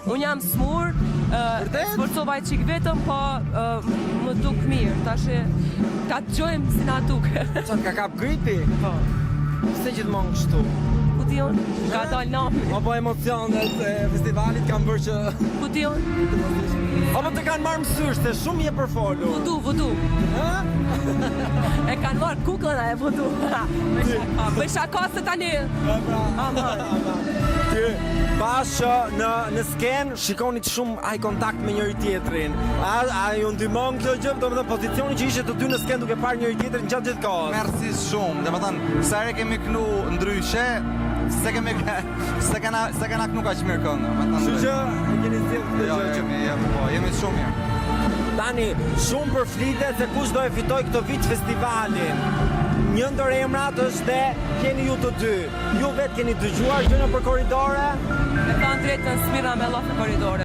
Unë jam smur, sforcova qik vetëm, po më duk mirë, tash ka të gjojmë si na duke. Qa ka kap gripi? Po, Pse gjithmonë kështu? ku ti unë? Ka dal nami. Apo emocionet e festivalit kanë bërë që... Ku ti unë? Apo të kanë marrë mësysh, se shumë je përfolur. Vudu. Ha? E kanë marrë kuklën e vudu. Me shaka se tani. Ty, bashkë në sken, shikoni të shumë eye contact me njëri tjetrin. A ju ndihmon këtë gjë, domethënë pozicioni që ishte të dy në sken duke parë njëri tjetrin gjatë gjithë kohës. Merci shumë, domethënë sa herë kemi kënu ndryshe, se kena kënu kaq mirë këngë, Kështu domethënë. që e keni sjellë këtë Jo, gjë që jemi shumë mirë. tani shumë përflitet se kush do e fitoj këtë vit festivalin. Një ndër emrat është keni ju të dy. Ju vetë keni dëgjuar gjëra për korridore? E kanë drejtën Smira me llaf në korridore.